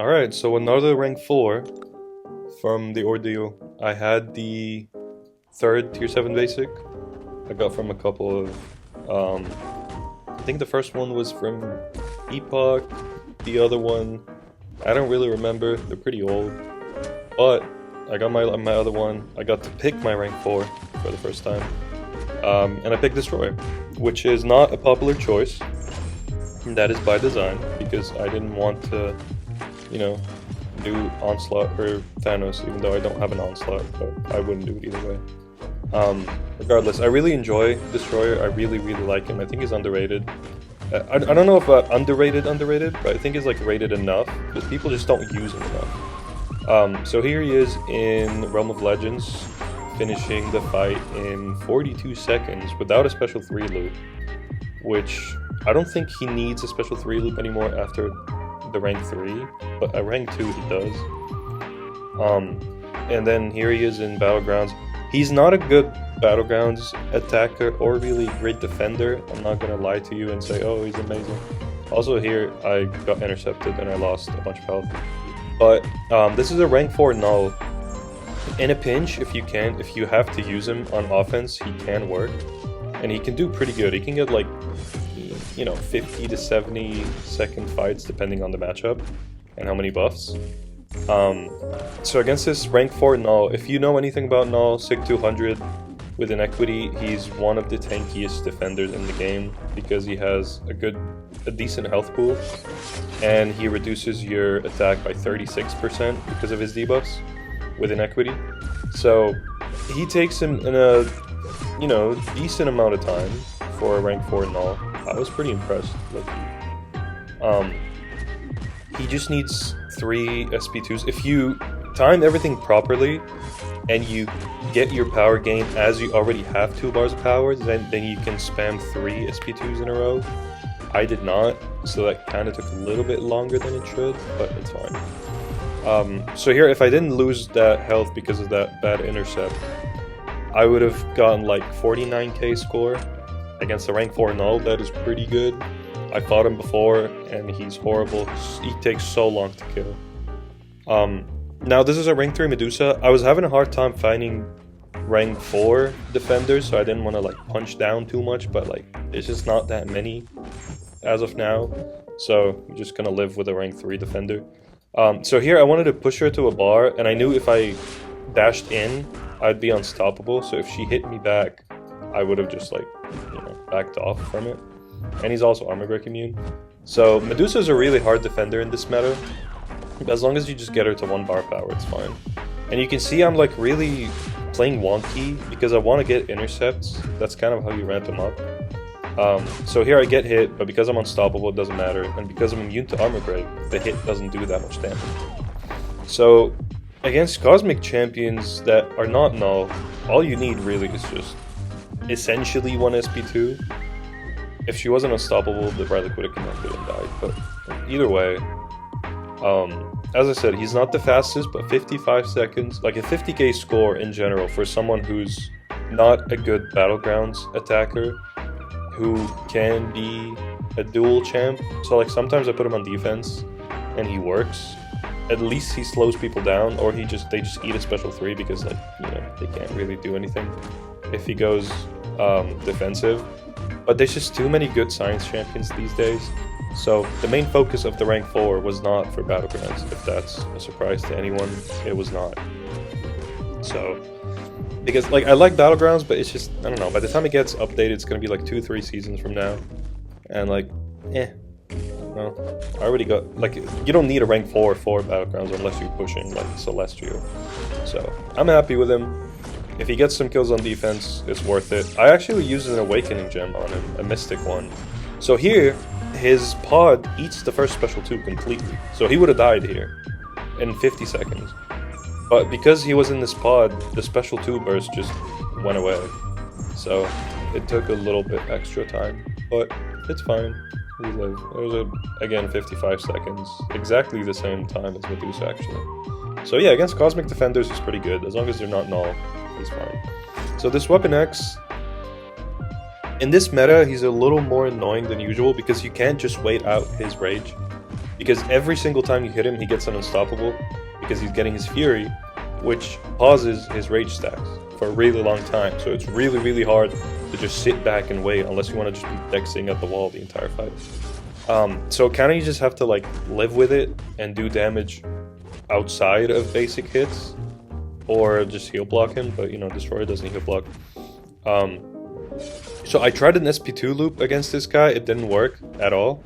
Alright, so another rank 4 from the ordeal. I had the third tier 7 basic. I got from a couple of, I think the first one was from Epoch, the other one, I don't really remember, they're pretty old. But I got my other one, I got to pick my rank 4 for the first time. And I picked Destroyer, which is not a popular choice. That is by design, because I didn't want to, you know, do Onslaught or Thanos, even though I don't have an Onslaught, but I wouldn't do it either way. Regardless, I really enjoy Destroyer, I really like him, I think he's underrated. I don't know if underrated, but I think he's like rated enough, because people just don't use him enough. So here he is in Realm of Legends, finishing the fight in 42 seconds without a special 3 loop, which I don't think he needs a special 3 loop anymore after the rank 3, but at rank 2 he does. And then here he is in Battlegrounds. He's not a good Battlegrounds attacker or really great defender. I'm not gonna lie to you and say, oh, he's amazing. Also here, I got intercepted and I lost a bunch of health. But this is a rank 4 null. In a pinch, if you have to use him on offense, he can work. And he can do pretty good. He can get like, you know, 50 to 70 second fights depending on the matchup and how many buffs. So against this rank 4 null, if you know anything about null, Sig 200 with an equity, he's one of the tankiest defenders in the game because he has a decent health pool and he reduces your attack by 36% because of his debuffs with an equity. So he takes him in a, you know, decent amount of time for a rank 4 null. I was pretty impressed with him. He just needs 3 SP2s. If you time everything properly and you get your power gain as you already have 2 bars of power, then you can spam 3 SP2s in a row. I did not, so that kind of took a little bit longer than it should, but it's fine. So here, if I didn't lose that health because of that bad intercept, I would have gotten like 49k score against a rank 4 null. That is pretty good. I fought him before and he's horrible. He takes so long to kill. Now this is a rank 3 Medusa. I was having a hard time finding rank 4 defenders, so I didn't want to like punch down too much, but like there's just not that many as of now. So I'm just gonna live with a rank 3 defender. So here I wanted to push her to a bar, and I knew if I dashed in, I'd be unstoppable. So if she hit me back, I would have just like, you know, backed off from it. And he's also armor break immune. So Medusa is a really hard defender in this meta. As long as you just get her to 1 bar power, it's fine. And you can see I'm like really playing wonky because I want to get intercepts. That's kind of how you ramp him up. So here I get hit, but because I'm unstoppable, it doesn't matter. And because I'm immune to armor break, the hit doesn't do that much damage. So against Cosmic champions that are not null, all you need really is just essentially 1 SP2. If she wasn't unstoppable, the Riley would have connected and died. But either way, as I said, he's not the fastest, but 55 seconds, like a 50k score in general for someone who's not a good Battlegrounds attacker, who can be a dual champ. So like sometimes I put him on defense and he works. At least he slows people down, or they just eat a special 3 because like, you know, they can't really do anything if he goes defensive. But there's just too many good science champions these days. So the main focus of the rank 4 was not for Battlegrounds. If that's a surprise to anyone, it was not. So, because like I like Battlegrounds, but it's just, I don't know, by the time it gets updated, it's gonna be like 2-3 seasons from now. And like, no, I already got, like, you don't need a rank 4 for Battlegrounds unless you're pushing like Celestial. So I'm happy with him. If he gets some kills on defense, it's worth it. I actually used an Awakening gem on him, a Mystic one. So here, his pod eats the first special 2 completely. So he would have died here in 50 seconds. But because he was in this pod, the special 2 burst just went away. So it took a little bit extra time, but it's fine. We live. It was, again, 55 seconds. Exactly the same time as Medusa, actually. So yeah, against Cosmic Defenders, he's pretty good. As long as they're not null, he's fine. So this Weapon X, in this meta, he's a little more annoying than usual because you can't just wait out his rage. because every single time you hit him, he gets an unstoppable because he's getting his Fury, which pauses his rage stacks for a really long time. So it's really, really hard to just sit back and wait unless you want to just be dexing at the wall the entire fight. So kind of you just have to like live with it and do damage outside of basic hits, or just heal block him. But you know, Destroyer doesn't heal block. So I tried an SP2 loop against this guy. It didn't work at all.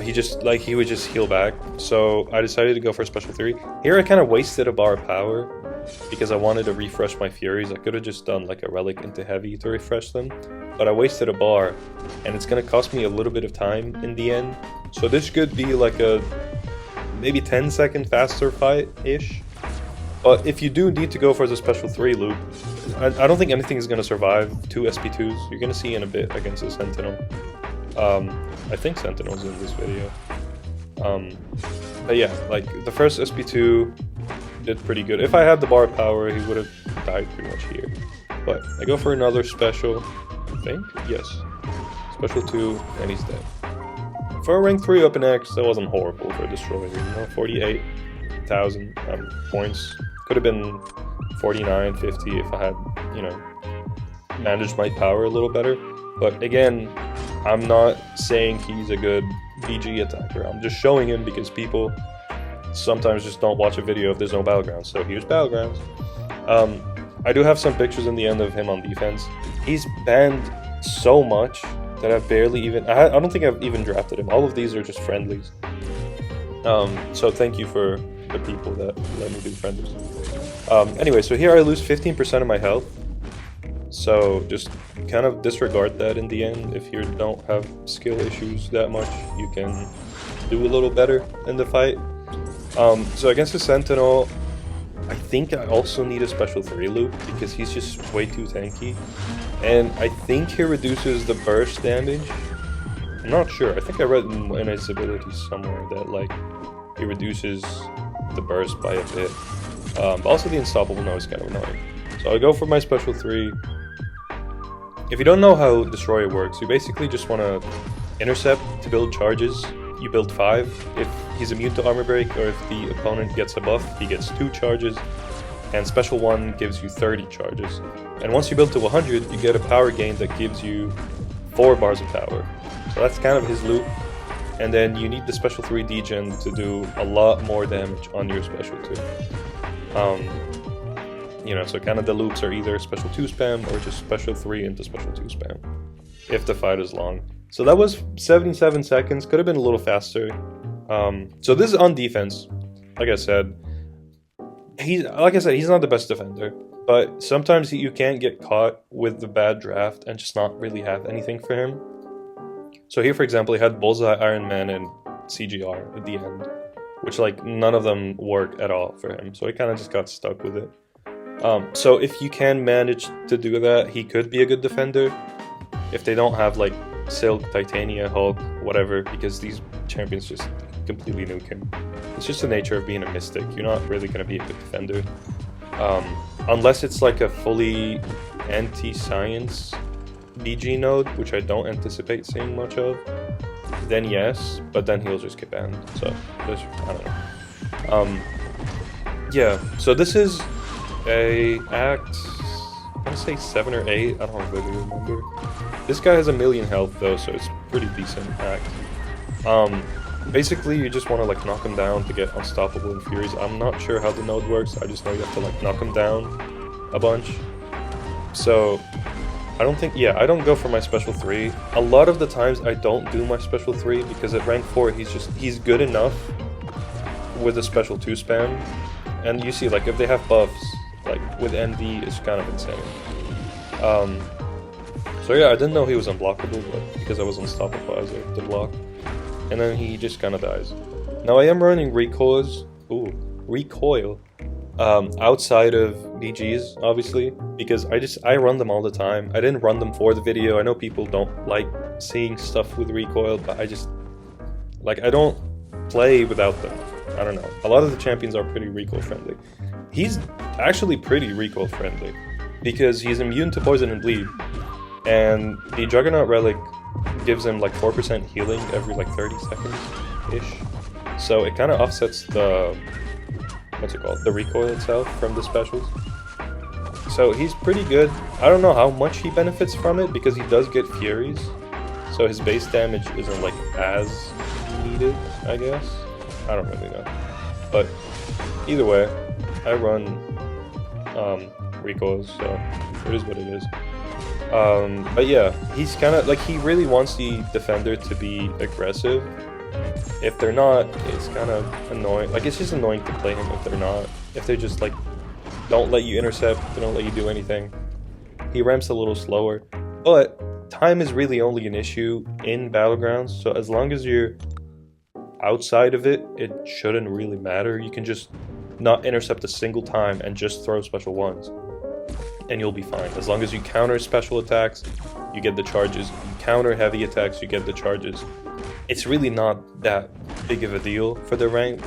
He would just heal back. So I decided to go for a special 3. Here I kind of wasted a bar of power because I wanted to refresh my Furies. I could have just done like a relic into heavy to refresh them, but I wasted a bar, and it's gonna cost me a little bit of time in the end. So this could be like a maybe 10-second faster fight-ish. But if you do need to go for the special 3 loop, I don't think anything is gonna survive 2 SP2s. You're gonna see in a bit against the Sentinel. I think Sentinel's in this video. But yeah, like the first SP2 did pretty good. If I had the bar of power, he would have died pretty much here. But I go for another special, I think? Yes. Special 2, and he's dead. For a rank 3 up in X, that wasn't horrible for a Destroyer, you know? 48,000 points. Could have been 49, 50 if I had, you know, managed my power a little better. But again, I'm not saying he's a good BG attacker. I'm just showing him because people sometimes just don't watch a video if there's no Battlegrounds. So here's Battlegrounds. I do have some pictures in the end of him on defense. He's banned so much that I've barely even... I don't think I've even drafted him. All of these are just friendlies. So thank you for the people that let me do friendlies. Anyway, so here I lose 15% of my health. So just kind of disregard that in the end. If you don't have skill issues that much, you can do a little better in the fight. So against the Sentinel, I think I also need a special 3 loop because he's just way too tanky. And I think he reduces the burst damage. I'm not sure. I think I read in his abilities somewhere that like he reduces the burst by a bit. But also the unstoppable now is kind of annoying. So I go for my special 3. If you don't know how Destroyer works, you basically just want to intercept to build charges. You build 5. If he's immune to armor break, or if the opponent gets a buff, he gets 2 charges. And special 1 gives you 30 charges. And once you build to 100, you get a power gain that gives you 4 bars of power. So that's kind of his loop. And then you need the special 3 Degen to do a lot more damage on your special 2. You know, so kind of the loops are either special 2 spam or just special 3 into special 2 spam, if the fight is long. So that was 77 seconds, could have been a little faster. So this is on defense. Like I said, he's not the best defender, but sometimes you can't get caught with the bad draft and just not really have anything for him. So here, for example, he had Bullseye, Iron Man, and CGR at the end, which like none of them work at all for him. So he kind of just got stuck with it. So if you can manage to do that, he could be a good defender. If they don't have like Silk, Titania, Hulk, whatever, because these champions just completely nuke him. It's just the nature of being a Mystic. You're not really going to be a good defender. Unless it's like a fully anti-science BG node, which I don't anticipate seeing much of, then yes, but then he'll just get banned. So, I don't know. Yeah, so this is a act, I want to say 7 or 8, I don't really remember. This guy has 1,000,000 health though, so it's pretty decent act. Basically you just want to like knock him down to get unstoppable and Furies. I'm not sure how the node works, I just know you have to like knock him down a bunch. So I don't go for my special 3. A lot of the times I don't do my special 3 because at rank 4 he's good enough with a special 2 spam. And you see, like, if they have buffs, like, with ND, it's kind of insane. So yeah, I didn't know he was unblockable, but because I was unstoppable, I was able to block. And then he just kind of dies. Now I am running recoil, outside of BGs, obviously, because I run them all the time. I didn't run them for the video. I know people don't like seeing stuff with recoil, but I don't play without them. I don't know. A lot of the champions are pretty recoil friendly. He's actually pretty recoil friendly because he's immune to poison and bleed, and the Juggernaut relic gives him like 4% healing every like 30 seconds ish. so it kind of offsets the, what's it called, the recoil itself from the specials. So he's pretty good. I don't know how much he benefits from it because he does get Furies, so his base damage isn't like as needed, I guess. I don't really know, but either way, I run recoils, so it is what it is. But yeah, he's kind of like, he really wants the defender to be aggressive. If they're not, it's kind of annoying. Like, it's just annoying to play him if they're not. If they just like don't let you intercept, they don't let you do anything. He ramps a little slower, but time is really only an issue in Battlegrounds. So as long as you're outside of it, it shouldn't really matter. You can just not intercept a single time and just throw special ones, and you'll be fine. As long as you counter special attacks, you get the charges. You counter heavy attacks, you get the charges. It's really not that big of a deal for the ramp.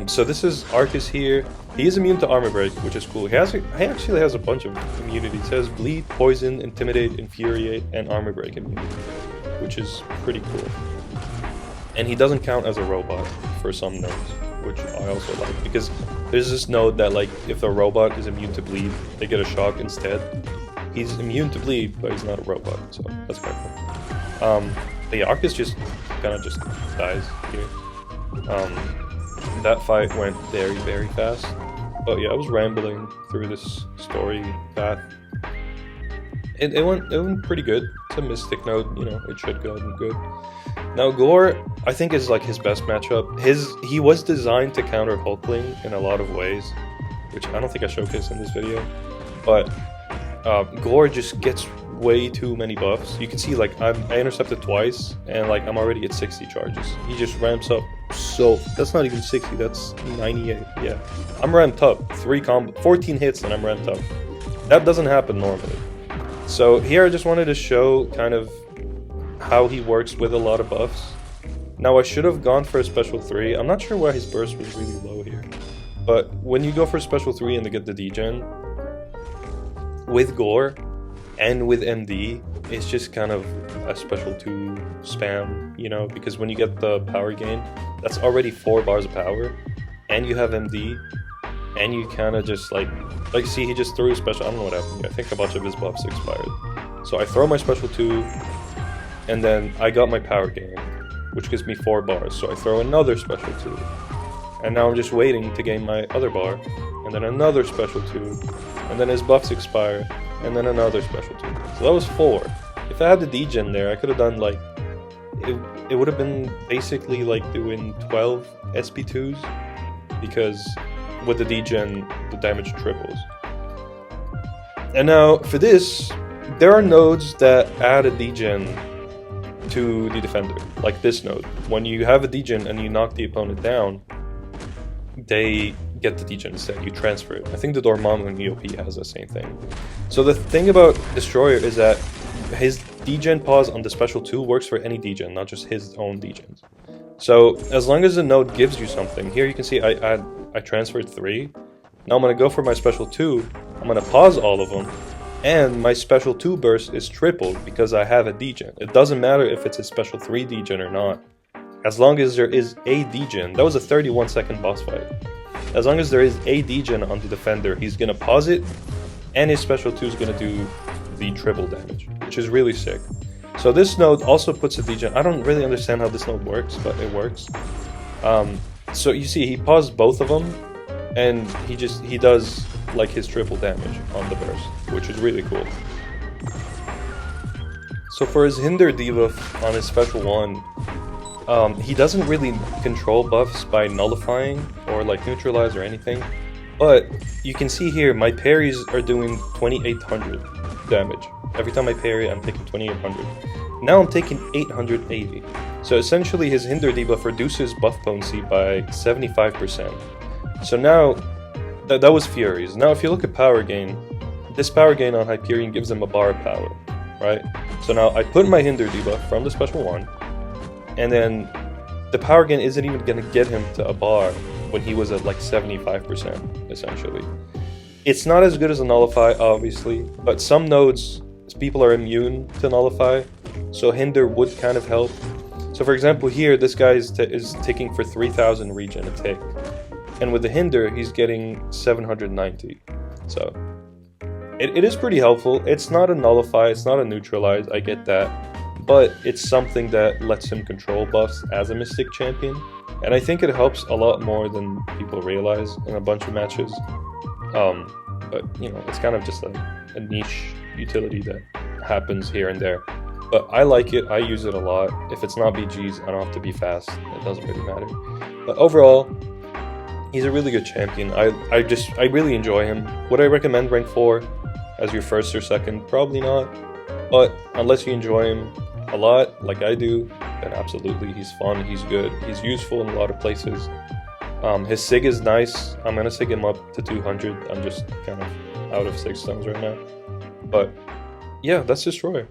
So this is Arcus here. He is immune to armor break, which is cool. He actually has a bunch of immunities. He has bleed, poison, intimidate, infuriate, and armor break immunity, which is pretty cool. And he doesn't count as a robot for some nodes, which I also like, because there's this node that, like, if the robot is immune to bleed, they get a shock instead. He's immune to bleed, but he's not a robot, so that's quite cool. The Arcus just kind of just dies here. That fight went very, very fast. But yeah, I was rambling through this story path. It went pretty good. It's a Mystic node, you know, it should go good. Now Gore, I think, is like his best matchup. He was designed to counter Hulkling in a lot of ways, which I don't think I showcased in this video. But Gore just gets way too many buffs. You can see, like, I intercepted twice, and like I'm already at 60 charges. He just ramps up, so that's not even 60, that's 98. Yeah, I'm ramped up. 14 hits and I'm ramped up. That doesn't happen normally. So here I just wanted to show kind of how he works with a lot of buffs. Now I should have gone for a special 3. I'm not sure why his burst was really low here, but when you go for a special 3 and to get the Degen with Gore and with MD, it's just kind of a special 2 spam, you know, because when you get the power gain, that's already 4 bars of power, and you have MD, and you kind of just like see, he just threw a special. I don't know what happened. I think a bunch of his buffs expired. So I throw my special 2, and then I got my power gain, which gives me 4 bars. So I throw another special 2, and now I'm just waiting to gain my other bar, and then another special 2, and then his buffs expire, and then another special 2. So that was 4. If I had the Degen there, I could have done like, it would have been basically like doing 12 SP2s, because with the Degen, the damage triples. And now for this, there are nodes that add a Degen to the defender, like this node. When you have a Degen and you knock the opponent down, they get the Degen instead, you transfer it. I think the Dormammu in EOP has the same thing. So the thing about Destroyer is that his Degen pause on the special 2 works for any Degen, not just his own Degens. So as long as the node gives you something, here you can see I transferred 3. Now I'm going to go for my special 2, I'm going to pause all of them, and my special 2 burst is tripled because I have a Degen. It doesn't matter if it's a special 3 Degen or not. As long as there is a Degen, that was a 31-second boss fight. As long as there is a Degen on the defender, he's going to pause it, and his special 2 is going to do the triple damage, which is really sick. So this node also puts a Degen. I don't really understand how this node works, but it works. So you see, he paused both of them, and he does like his triple damage on the burst, which is really cool. So for his Hinder debuff on his special 1, he doesn't really control buffs by nullifying or like neutralize or anything, but you can see here my parries are doing 2800 damage. Every time I parry, I'm taking 2800. Now I'm taking 880. So essentially his Hinder debuff reduces buff potency by 75%. So now, that was Furies. Now if you look at power gain, this power gain on Hyperion gives him a bar of power, right? So now I put my Hinder debuff from the special 1, and then the power gain isn't even going to get him to a bar when he was at like 75%, essentially. It's not as good as a Nullify, obviously, but some nodes, people are immune to Nullify, so Hinder would kind of help. So for example here, this guy is taking for 3000 regen a tick. And with the Hinder, he's getting 790. So it is pretty helpful. It's not a nullify, it's not a neutralize, I get that. But it's something that lets him control buffs as a Mystic champion. And I think it helps a lot more than people realize in a bunch of matches. But, you know, it's kind of just a niche utility that happens here and there. But I like it, I use it a lot. If it's not BGs, I don't have to be fast. It doesn't really matter. But overall, he's a really good champion. I really enjoy him. Would I recommend rank 4 as your first or second? Probably not. But unless you enjoy him a lot, like I do, then absolutely, he's fun, he's good, he's useful in a lot of places. His sig is nice. I'm gonna sig him up to 200. I'm just kind of out of 6 stones right now. But yeah, that's Destroyer.